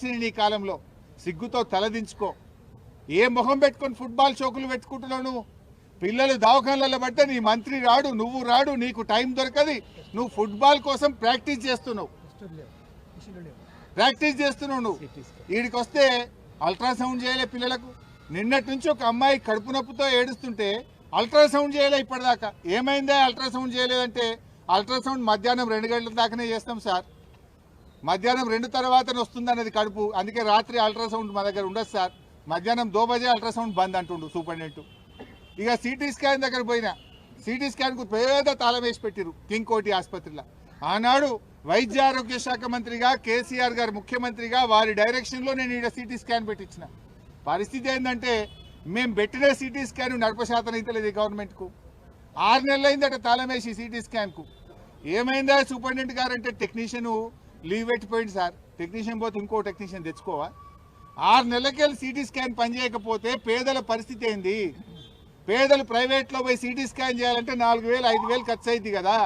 వచ్చినాయి నీ కాలంలో. సిగ్గుతో తలదించుకో. ఏ మొహం పెట్టుకొని ఫుట్బాల్ షోకులు పెట్టుకుంటున్నావు నువ్వు? పిల్లలు దవాఖానలలో పడితే నీ మంత్రి రాడు, నువ్వు రాడు, నీకు టైం దొరకది. నువ్వు ఫుట్బాల్ కోసం ప్రాక్టీస్ చేస్తున్నావు నువ్వు. వీడికి వస్తే అల్ట్రాసౌండ్ చేయలే పిల్లలకు. నిన్నటి నుంచి ఒక అమ్మాయి కడుపు నొప్పితో ఏడుస్తుంటే అల్ట్రాసౌండ్ చేయలే ఇప్పటిదాకా. ఏమైందా అల్ట్రాసౌండ్ చేయలేదంటే, అల్ట్రాసౌండ్ మధ్యాహ్నం 2 గంటల దాకానే చేస్తాం సార్, మధ్యాహ్నం 2 తర్వాతనే వస్తుంది అన్నది కడుపు, అందుకే రాత్రి అల్ట్రాసౌండ్ మా దగ్గర ఉండదు సార్, మధ్యాహ్నం 2 బజే అల్ట్రాసౌండ్ బంద్ అంటుండు సూపరింటెండెంట్. ఇక సిటీ స్కాన్ దగ్గర పోయినా, సిటీ స్కాన్కు పేద తాళం వేసి పెట్టిరు కింగ్ కోటి ఆసుపత్రిలో. ఆనాడు వైద్య ఆరోగ్య శాఖ మంత్రిగా కేసీఆర్ గారు ముఖ్యమంత్రిగా వారి డైరెక్షన్లో నేను ఇక్కడ సిటీ స్కాన్ పెట్టించిన. పరిస్థితి ఏంటంటే, మేము పెట్టిన సిటీ స్కాన్ నడపశాతం అయితే గవర్నమెంట్కు. 6 నెలలైందట తాళం వేసి సిటీ స్కాన్కు. ఏమైందా సూపరింటెండెంట్ గారు అంటే, టెక్నీషియన్ లీవ్ పెట్టిపోయింది సార్, టెక్నీషియన్ పోతే ఇంకో టెక్నీషియన్ తెచ్చుకోవా? 6 నెలలకెళ్ళి సిటీ స్కాన్ పనిచేయకపోతే పేదల పరిస్థితి ఏంది? పేదలు ప్రైవేట్లో పోయి సిటీ స్కాన్ చేయాలంటే 4,000 5,000 ఖర్చు అయింది కదా.